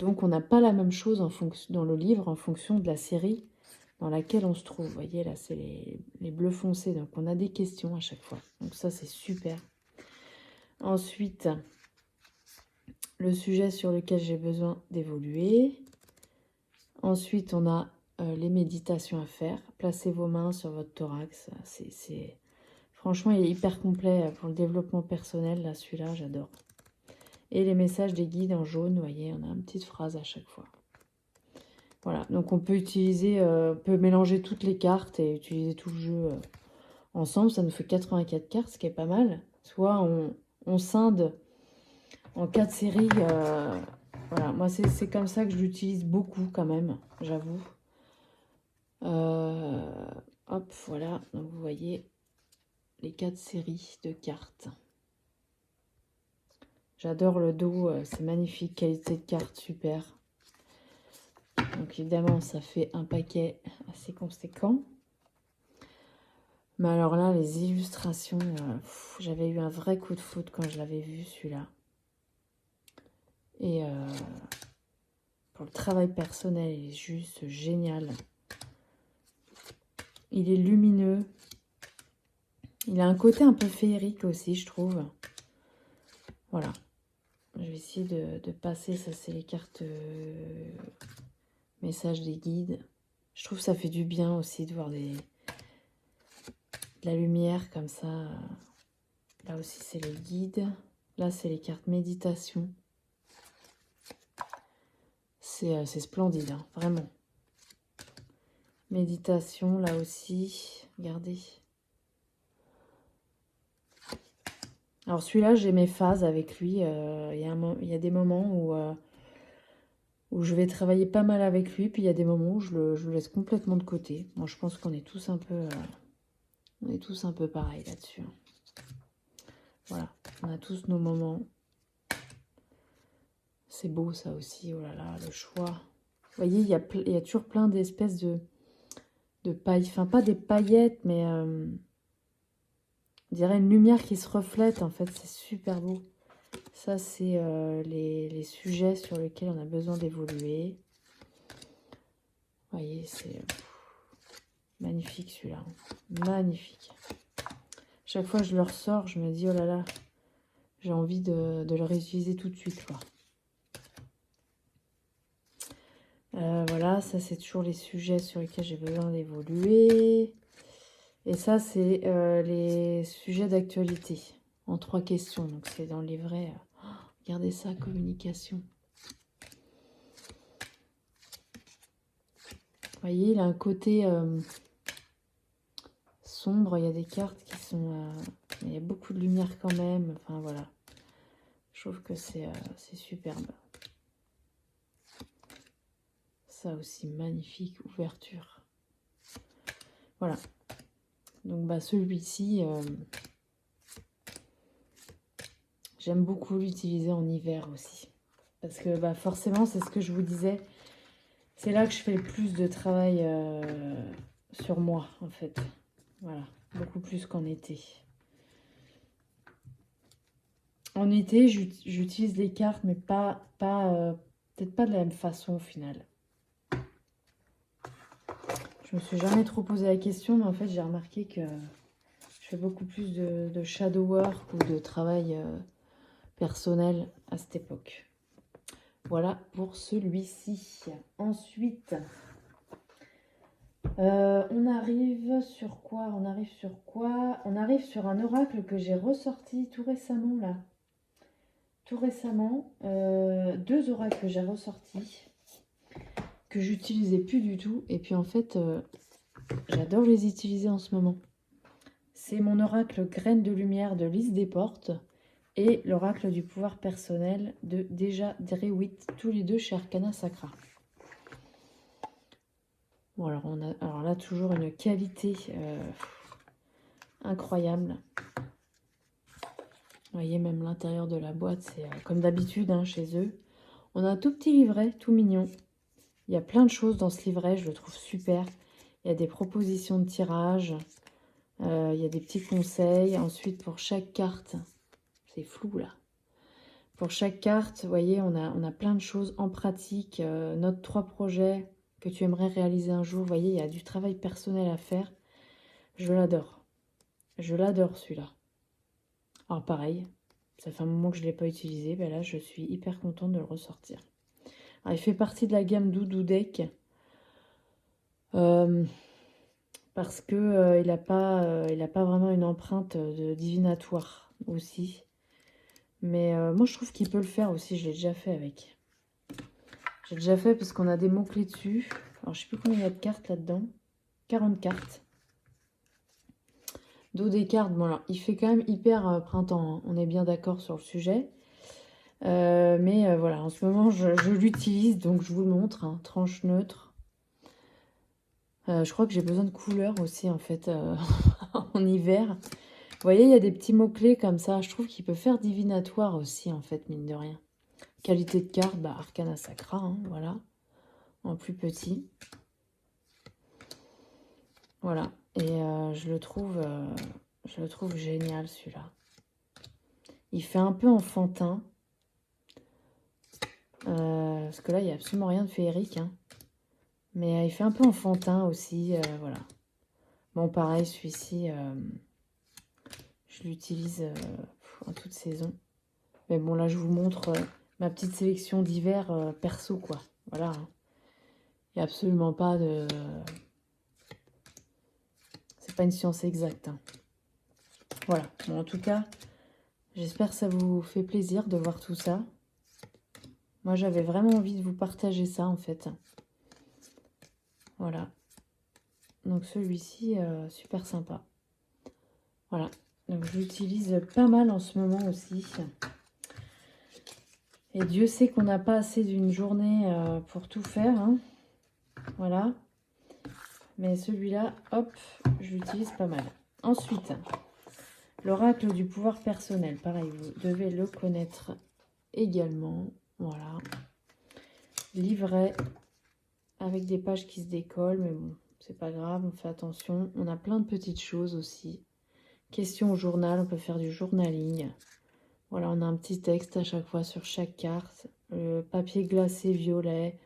Donc, on n'a pas la même chose dans le livre en fonction de la série dans laquelle on se trouve. Vous voyez, là, c'est les bleus foncés. Donc, on a des questions à chaque fois. Donc, ça, c'est super. Ensuite, le sujet sur lequel j'ai besoin d'évoluer. Ensuite, on a les méditations à faire. Placez vos mains sur votre thorax. Franchement, il est hyper complet pour le développement personnel. Là, celui-là, j'adore. Et les messages des guides en jaune, vous voyez, on a une petite phrase à chaque fois. Voilà, donc on peut utiliser, on peut mélanger toutes les cartes et utiliser tout le jeu ensemble. Ça nous fait 84 cartes, ce qui est pas mal. Soit on scinde en 4 séries. Voilà, moi c'est comme ça que je l'utilise beaucoup quand même, j'avoue. Hop, voilà, donc vous voyez les 4 séries de cartes. J'adore le dos, c'est magnifique, qualité de carte, super. Donc évidemment, ça fait un paquet assez conséquent. Mais alors là, les illustrations, j'avais eu un vrai coup de foudre quand je l'avais vu, celui-là. Et pour le travail personnel, il est juste génial. Il est lumineux. Il a un côté un peu féerique aussi, je trouve. Voilà. Je vais essayer de passer. Ça, c'est les cartes messages des guides. Je trouve que ça fait du bien aussi de voir de la lumière comme ça. Là aussi, c'est les guides. Là, c'est les cartes méditation. C'est splendide, hein, vraiment. Méditation, là aussi. Regardez. Alors, celui-là, j'ai mes phases avec lui. Il y a des moments où je vais travailler pas mal avec lui. Puis, il y a des moments où je le laisse complètement de côté. Moi, je pense qu'on est tous un peu... on est tous un peu pareil là-dessus. Voilà. On a tous nos moments. C'est beau, ça aussi. Oh là là, le choix. Vous voyez, il y a toujours plein d'espèces de paillettes. Enfin, pas des paillettes, mais... on dirait une lumière qui se reflète, en fait. C'est super beau. Ça, c'est les sujets sur lesquels on a besoin d'évoluer. Vous voyez, c'est magnifique celui-là. Magnifique. Chaque fois que je le ressors, je me dis, oh là là, j'ai envie de le réutiliser tout de suite, quoi. Voilà, ça, c'est toujours les sujets sur lesquels j'ai besoin d'évoluer. Et ça, c'est les sujets d'actualité en 3 questions. Donc, c'est dans le livret. Regardez ça, communication. Vous voyez, il a un côté sombre. Il y a des cartes qui sont... il y a beaucoup de lumière quand même. Enfin, voilà. Je trouve que c'est superbe. Ça aussi, magnifique ouverture. Voilà. Donc, bah, celui-ci, j'aime beaucoup l'utiliser en hiver aussi. Parce que bah, forcément, c'est ce que je vous disais. C'est là que je fais le plus de travail sur moi, en fait. Voilà, beaucoup plus qu'en été. En été, j'utilise les cartes, mais peut-être pas de la même façon au final. Je me suis jamais trop posé la question, mais en fait, j'ai remarqué que je fais beaucoup plus de shadow work ou de travail personnel à cette époque. Voilà pour celui-ci. Ensuite, on arrive sur quoi? On arrive sur un oracle que j'ai ressorti tout récemment, là. Tout récemment, 2 oracles que j'ai ressortis. que j'utilisais plus du tout. Et puis en fait, j'adore les utiliser en ce moment. C'est mon oracle Graines de lumière de Lise Desportes et l'oracle du pouvoir personnel de Deja Drewitt, tous les deux chez Arcana Sacra. Bon, alors on a alors là toujours une qualité incroyable. Vous voyez, même l'intérieur de la boîte, c'est comme d'habitude hein, chez eux. On a un tout petit livret, tout mignon. Il y a plein de choses dans ce livret, je le trouve super. Il y a des propositions de tirage, il y a des petits conseils. Ensuite, pour chaque carte, c'est flou là. Pour chaque carte, vous voyez, on a plein de choses en pratique. Note 3 projets que tu aimerais réaliser un jour. Vous voyez, il y a du travail personnel à faire. Je l'adore. Je l'adore celui-là. Alors pareil, ça fait un moment que je ne l'ai pas utilisé. Ben là, je suis hyper contente de le ressortir. Alors, il fait partie de la gamme Doudou Deck. Parce que il n'a pas vraiment une empreinte de divinatoire aussi. Mais moi, je trouve qu'il peut le faire aussi. Je l'ai déjà fait avec. J'ai déjà fait parce qu'on a des mots-clés dessus. Alors, je ne sais plus combien il y a de cartes là-dedans. 40 cartes. Dos des cartes. Bon, alors, il fait quand même hyper printemps. Hein. On est bien d'accord sur le sujet. Mais voilà, en ce moment, je l'utilise. Donc, je vous le montre. Hein. Tranche neutre. Je crois que j'ai besoin de couleurs aussi, en fait, en hiver. Vous voyez, il y a des petits mots-clés comme ça. Je trouve qu'il peut faire divinatoire aussi, en fait, mine de rien. Qualité de carte, bah, Arcana Sacra, hein, voilà. En plus petit. Voilà. Et je le trouve génial, celui-là. Il fait un peu enfantin. Parce que là, il n'y a absolument rien de féerique. Hein. Mais il fait un peu enfantin aussi, voilà. Bon, pareil, celui-ci, je l'utilise en toute saison. Mais bon, là, je vous montre ma petite sélection d'hiver perso, quoi. Voilà. Il n'y a absolument pas de... C'est pas une science exacte. Hein. Voilà. Bon, en tout cas, j'espère que ça vous fait plaisir de voir tout ça. Moi, j'avais vraiment envie de vous partager ça, en fait. Voilà. Donc, celui-ci, super sympa. Voilà. Donc, je l'utilise pas mal en ce moment aussi. Et Dieu sait qu'on n'a pas assez d'une journée pour tout faire. Hein. Voilà. Mais celui-là, hop, je l'utilise pas mal. Ensuite, l'oracle du pouvoir personnel. Pareil, vous devez le connaître également. Voilà. Livret avec des pages qui se décollent. Mais bon, c'est pas grave, on fait attention. On a plein de petites choses aussi. Question au journal, on peut faire du journaling. Voilà, on a un petit texte à chaque fois sur chaque carte. Le papier glacé violet.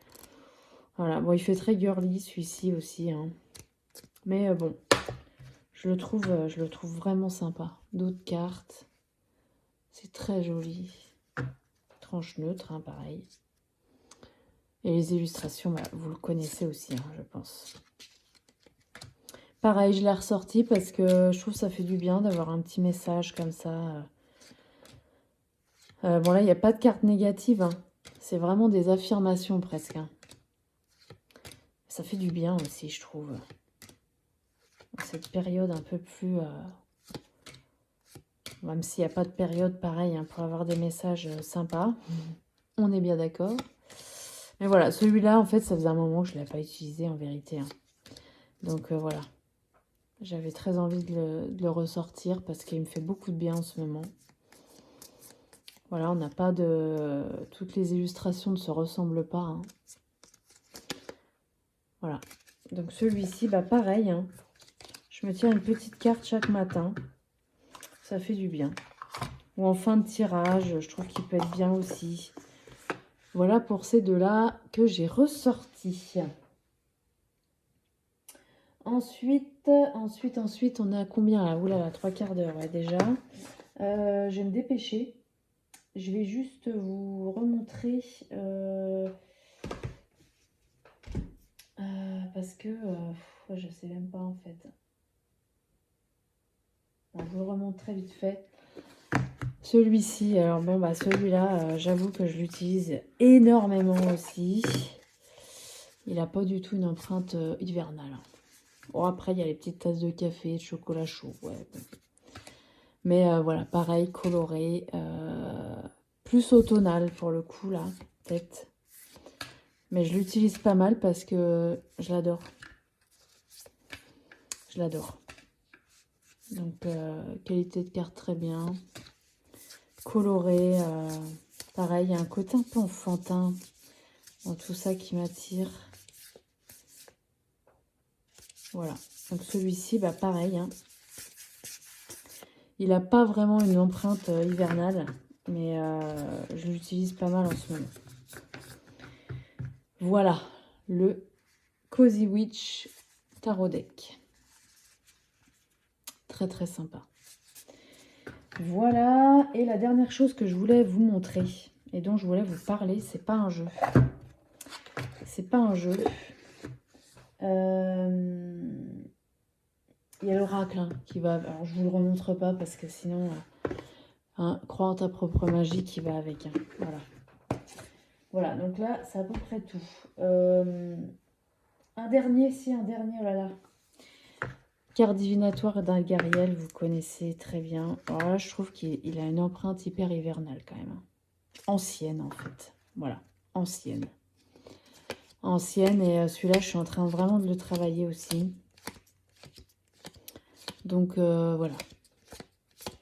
Voilà, bon, il fait très girly celui-ci aussi. Hein. Mais bon, je le trouve vraiment sympa. D'autres cartes. C'est très joli. Tranche neutre, hein, pareil. Et les illustrations, bah, vous le connaissez aussi, hein, je pense. Pareil, je l'ai ressorti parce que je trouve que ça fait du bien d'avoir un petit message comme ça. Bon, là, il n'y a pas de carte négative. Hein. C'est vraiment des affirmations presque. Hein. Ça fait du bien aussi, je trouve. Cette période un peu plus... Même s'il n'y a pas de période pareille hein, pour avoir des messages sympas. On est bien d'accord. Mais voilà, celui-là, en fait, ça faisait un moment que je ne l'ai pas utilisé en vérité. Hein. Donc voilà. J'avais très envie de le ressortir parce qu'il me fait beaucoup de bien en ce moment. Voilà, on n'a pas de... Toutes les illustrations ne se ressemblent pas. Hein. Voilà. Donc celui-ci, bah pareil. Hein. Je me tire une petite carte chaque matin. Ça fait du bien. Ou en fin de tirage, je trouve qu'il peut être bien aussi. Voilà pour ces deux-là que j'ai ressortis. Ensuite, on a combien là? Oula, là, 3/4 d'heure, ouais, déjà. Je vais me dépêcher. Je vais juste vous remontrer parce que je sais même pas en fait. Alors, je vous remonte très vite fait. Celui-ci, alors bon bah celui-là, j'avoue que je l'utilise énormément aussi. Il n'a pas du tout une empreinte hivernale. Bon, après, il y a les petites tasses de café, de chocolat chaud. Ouais, bon. Mais voilà, pareil, coloré. Plus automnal pour le coup, là, peut-être. Mais je l'utilise pas mal parce que je l'adore. Je l'adore. Donc, qualité de carte très bien. Coloré. Pareil, il y a un côté un peu enfantin dans tout ça qui m'attire. Voilà. Donc, celui-ci, bah, pareil. Hein. Il n'a pas vraiment une empreinte hivernale. Mais je l'utilise pas mal en ce moment. Voilà. Le Cozy Witch Tarot Deck. Très très sympa. Voilà, et la dernière chose que je voulais vous montrer et dont je voulais vous parler, c'est pas un jeu. C'est pas un jeu. Il y a l'oracle hein, qui va... Alors je vous le remontre pas parce que sinon, hein, crois en ta propre magie qui va avec. Hein. Voilà. Voilà, donc là, c'est à peu près tout. Un dernier, oh là là. Carte divinatoire d'Algariel, vous connaissez très bien. Alors là, je trouve qu'il a une empreinte hyper hivernale quand même. Ancienne en fait. Voilà, ancienne. Ancienne et celui-là, je suis en train vraiment de le travailler aussi. Donc voilà.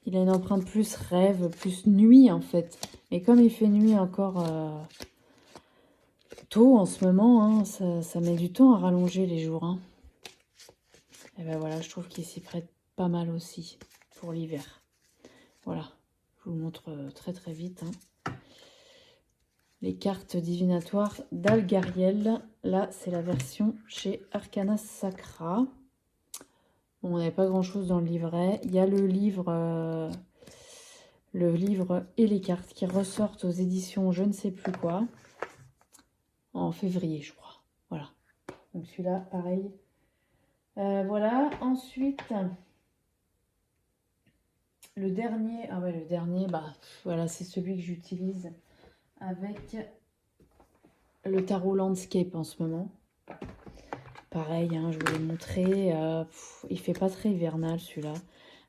Il a une empreinte plus rêve, plus nuit en fait. Et comme il fait nuit encore tôt en ce moment, hein, ça met du temps à rallonger les jours. Hein. Et ben voilà, je trouve qu'il s'y prête pas mal aussi pour l'hiver. Voilà, je vous montre très très vite. Hein. Les cartes divinatoires d'Algariel. Là, c'est la version chez Arcana Sacra. Bon, on n'avait pas grand-chose dans le livret. Il y a le livre et les cartes qui ressortent aux éditions je ne sais plus quoi. En février, je crois. Voilà. Donc celui-là, pareil. Voilà. Ensuite, le dernier. Ah ouais, le dernier, bah voilà, c'est celui que j'utilise avec le tarot landscape en ce moment. Pareil, hein, je vous l'ai montré. Il fait pas très hivernal celui-là.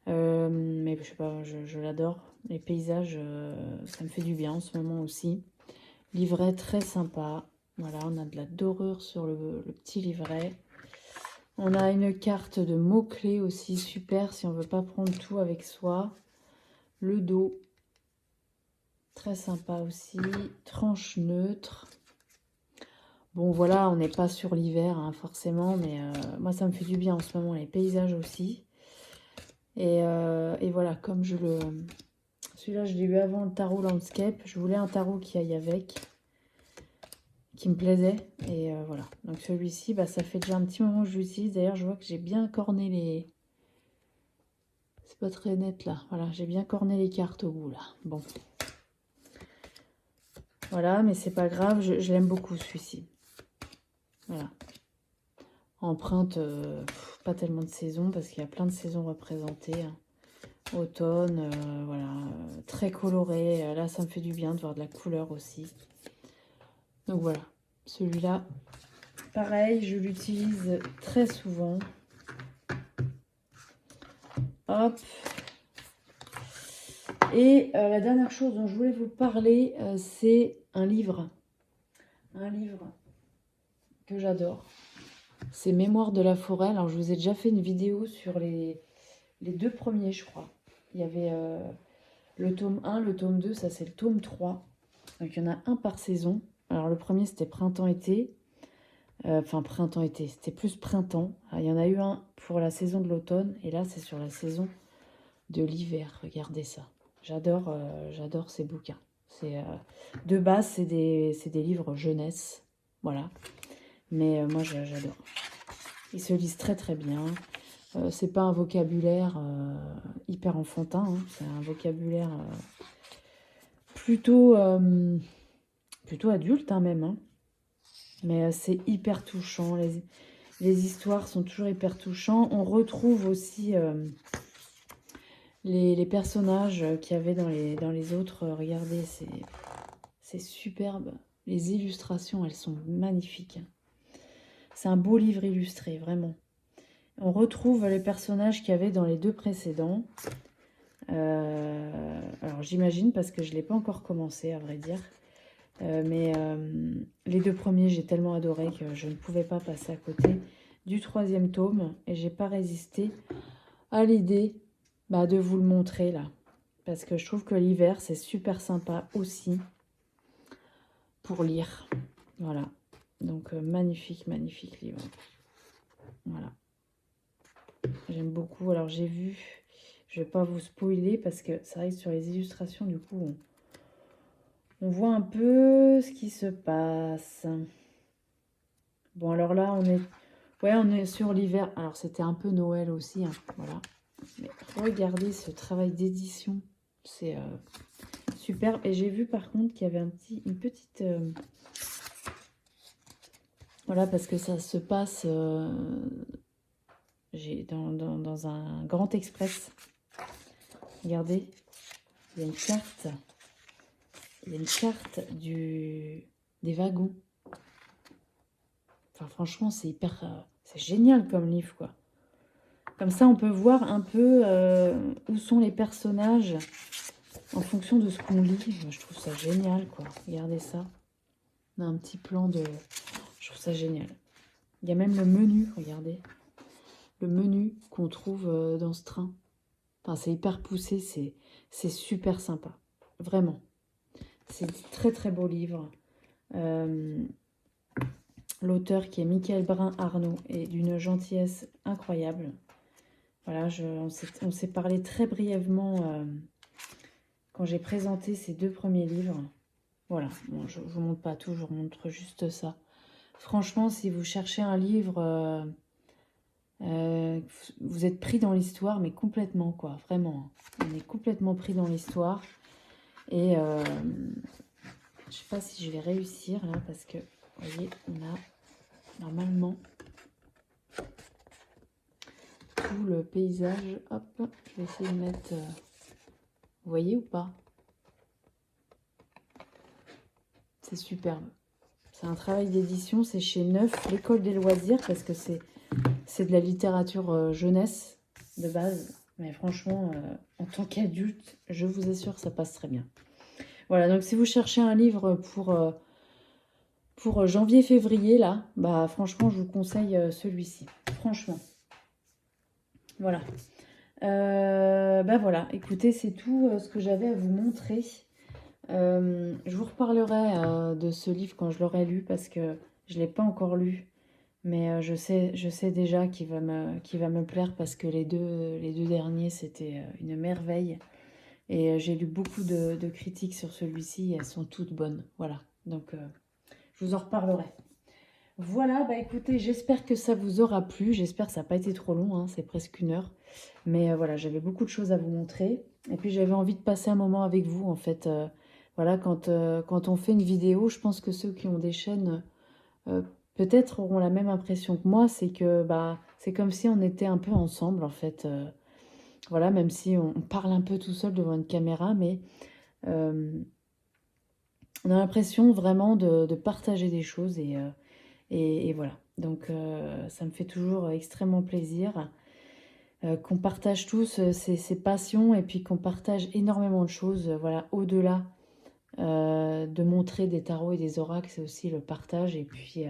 Mais je sais pas, je l'adore. Les paysages, ça me fait du bien en ce moment aussi. Livret très sympa. Voilà, on a de la dorure sur le petit livret. On a une carte de mots-clés aussi, super si on veut pas prendre tout avec soi. Le dos, très sympa aussi. Tranche neutre. Bon voilà, on n'est pas sur l'hiver hein, forcément, mais moi ça me fait du bien en ce moment, les paysages aussi. Et voilà, comme je le... Celui-là, je l'ai eu avant le tarot landscape. Je voulais un tarot qui aille avec, qui me plaisait. Et voilà. Donc celui-ci, bah, ça fait déjà un petit moment que je l'utilise. D'ailleurs, je vois que j'ai bien corné les... C'est pas très net là. Voilà, j'ai bien corné les cartes au bout là. Bon. Voilà, mais c'est pas grave. Je l'aime beaucoup celui-ci. Voilà. Empreinte, pas tellement de saison parce qu'il y a plein de saisons représentées. Hein. Automne, voilà, très coloré. Là, ça me fait du bien de voir de la couleur aussi. Donc voilà, celui-là, pareil, je l'utilise très souvent. Hop. Et la dernière chose dont je voulais vous parler, c'est un livre. Un livre que j'adore. C'est Mémoires de la forêt. Alors, je vous ai déjà fait une vidéo sur les deux premiers, je crois. Il y avait le tome 1, le tome 2, ça c'est le tome 3. Donc, il y en a un par saison. Alors, le premier, c'était printemps-été. Enfin, printemps-été, c'était plus printemps. Il y en a eu un pour la saison de l'automne. Et là, c'est sur la saison de l'hiver. Regardez ça. J'adore ces bouquins. De base, c'est des livres jeunesse. Voilà. Mais moi, j'adore. Ils se lisent très, très bien. C'est pas un vocabulaire hyper enfantin. Hein. C'est un vocabulaire plutôt adulte, hein, même. Hein. Mais c'est hyper touchant. Les histoires sont toujours hyper touchantes. On retrouve aussi les personnages qu'il y avait dans les autres. Regardez, c'est superbe. Les illustrations, elles sont magnifiques. C'est un beau livre illustré, vraiment. On retrouve les personnages qu'il y avait dans les 2 précédents. Alors j'imagine parce que je ne l'ai pas encore commencé, à vrai dire. Mais les 2 premiers, j'ai tellement adoré que je ne pouvais pas passer à côté du 3e tome. Et j'ai pas résisté à l'idée de vous le montrer là. Parce que je trouve que l'hiver, c'est super sympa aussi pour lire. Voilà. Donc magnifique, magnifique livre. Voilà. J'aime beaucoup. Alors j'ai vu, je vais pas vous spoiler parce que c'est vrai que sur les illustrations, du coup, on voit un peu ce qui se passe. Bon, alors là, on est sur l'hiver. Alors c'était un peu Noël aussi, hein, voilà. Mais regardez ce travail d'édition, c'est superbe. Et j'ai vu par contre qu'il y avait une petite... voilà, parce que ça se passe dans un grand express. Regardez, il y a une carte. Il y a une carte des wagons. Enfin, franchement, c'est hyper... c'est génial comme livre, quoi. Comme ça, on peut voir un peu où sont les personnages en fonction de ce qu'on lit. Moi, je trouve ça génial, quoi. Regardez ça. On a un petit plan de... Je trouve ça génial. Il y a même le menu, regardez. Le menu qu'on trouve dans ce train. Enfin, c'est hyper poussé, c'est super sympa. Vraiment. C'est un très très beau livre. L'auteur qui est Michael Brun-Arnaud est d'une gentillesse incroyable. Voilà, on s'est parlé très brièvement quand j'ai présenté ces 2 premiers livres. Voilà, bon, je ne vous montre pas tout, je vous montre juste ça. Franchement, si vous cherchez un livre, vous êtes pris dans l'histoire, mais complètement, quoi, vraiment. On est complètement pris dans l'histoire. Et je ne sais pas si je vais réussir, là, parce que, vous voyez, on a normalement tout le paysage. Hop, je vais essayer de mettre... vous voyez ou pas? C'est superbe. C'est un travail d'édition, c'est chez Neuf, l'école des loisirs, parce que c'est de la littérature jeunesse de base. Mais franchement, en tant qu'adulte, je vous assure, ça passe très bien. Voilà, donc si vous cherchez un livre pour janvier-février, là, franchement, je vous conseille celui-ci. Franchement. Voilà. Voilà, écoutez, c'est tout ce que j'avais à vous montrer. Je vous reparlerai de ce livre quand je l'aurai lu, parce que je ne l'ai pas encore lu. Mais je sais déjà qu'il va me plaire, parce que les deux derniers, c'était une merveille. Et j'ai lu beaucoup de critiques sur celui-ci, et elles sont toutes bonnes. Voilà, donc je vous en reparlerai. Voilà, écoutez, j'espère que ça vous aura plu. J'espère que ça n'a pas été trop long, hein, c'est presque 1 heure. Mais voilà, j'avais beaucoup de choses à vous montrer. Et puis j'avais envie de passer un moment avec vous, en fait. Voilà, quand on fait une vidéo, je pense que ceux qui ont des chaînes, peut-être auront la même impression que moi. C'est que c'est comme si on était un peu ensemble, en fait. Voilà, même si on parle un peu tout seul devant une caméra, mais on a l'impression vraiment de partager des choses. Et voilà, donc ça me fait toujours extrêmement plaisir qu'on partage tous ces passions, et puis qu'on partage énormément de choses. Voilà, au-delà de montrer des tarots et des oracles, c'est aussi le partage, et puis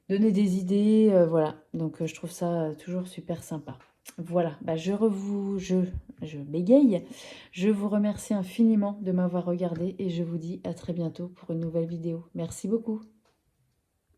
donner des idées, voilà. Donc je trouve ça toujours super sympa. Voilà, je bégaye. Je vous remercie infiniment de m'avoir regardé, et je vous dis à très bientôt pour une nouvelle vidéo. Merci beaucoup.